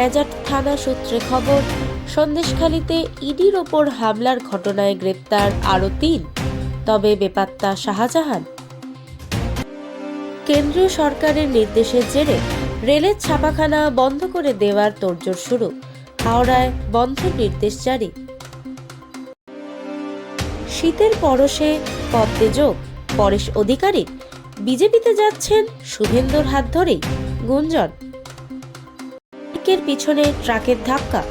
ন্যাজাট থানা সূত্রে খবর, সন্দেশখালীতে ইডির ওপর হামলার ঘটনায় গ্রেপ্তার আরও ৩, তবে বেপাত্তা শাহজাহান। কেন্দ্রীয় সরকারের নির্দেশের জেরে রেলের ছাপাখানা বন্ধ করে দেওয়ার তোড়জোড় শুরু, হাওড়ায় বন্ধের নির্দেশ জারি। শীতের পরশে পদ্মে যোগ পরেশ অধিকারী, বিজেপিতে যাচ্ছেন শুভেন্দুর হাত ধরেই গুঞ্জন। বাইকের পিছনে ট্রাকের ধাক্কা,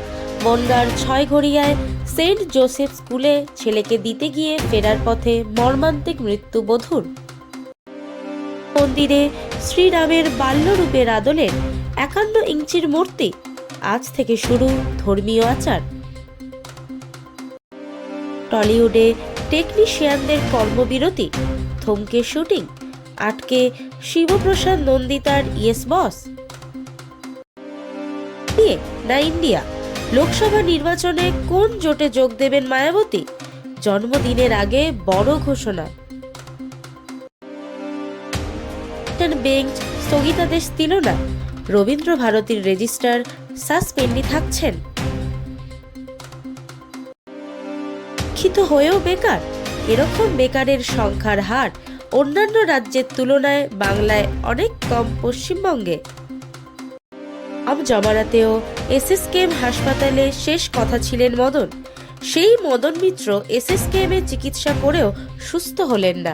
বনগাঁর ছয়ঘরিয়ায় সেন্ট জোসেফ স্কুলে ছেলেকে দিতে গিয়ে ফেরার পথে মর্মান্তিক মৃত্যু বধূর। মন্দিরে শ্রীরামের বাল্যরূপের আদলের ৫১ ইঞ্চির মূর্তি, আজ থেকে শুরু ধর্মীয় আচার। টলিউডে টেকনিশিয়ানদের কর্মবিরতি, থমকে শুটিং, আটকে শিবপ্রসাদ নন্দিতার ইয়েস বস। না ইন্ডিয়া, লোকসভা নির্বাচনে কোন জোটে যোগ দেবেন মায়াবতী? জন্মদিনের আগে বড় ঘোষণা। বেঞ্চ স্থগিতাদেশ দিল না, রবীন্দ্র ভারতীর রেজিস্ট্রার সাসপেন্ডে থাকছেন। শিক্ষিত হয়েও বেকার, এরকম বেকারের সংখ্যার হার অন্যান্য রাজ্যের তুলনায় বাংলায় অনেক কম পশ্চিমবঙ্গে। জমানাতেও এসএসকেএম হাসপাতালে শেষ কথা ছিলেন মদন, সেই মদন মিত্র এসএসকেএম এ চিকিৎসা করেও সুস্থ হলেন না।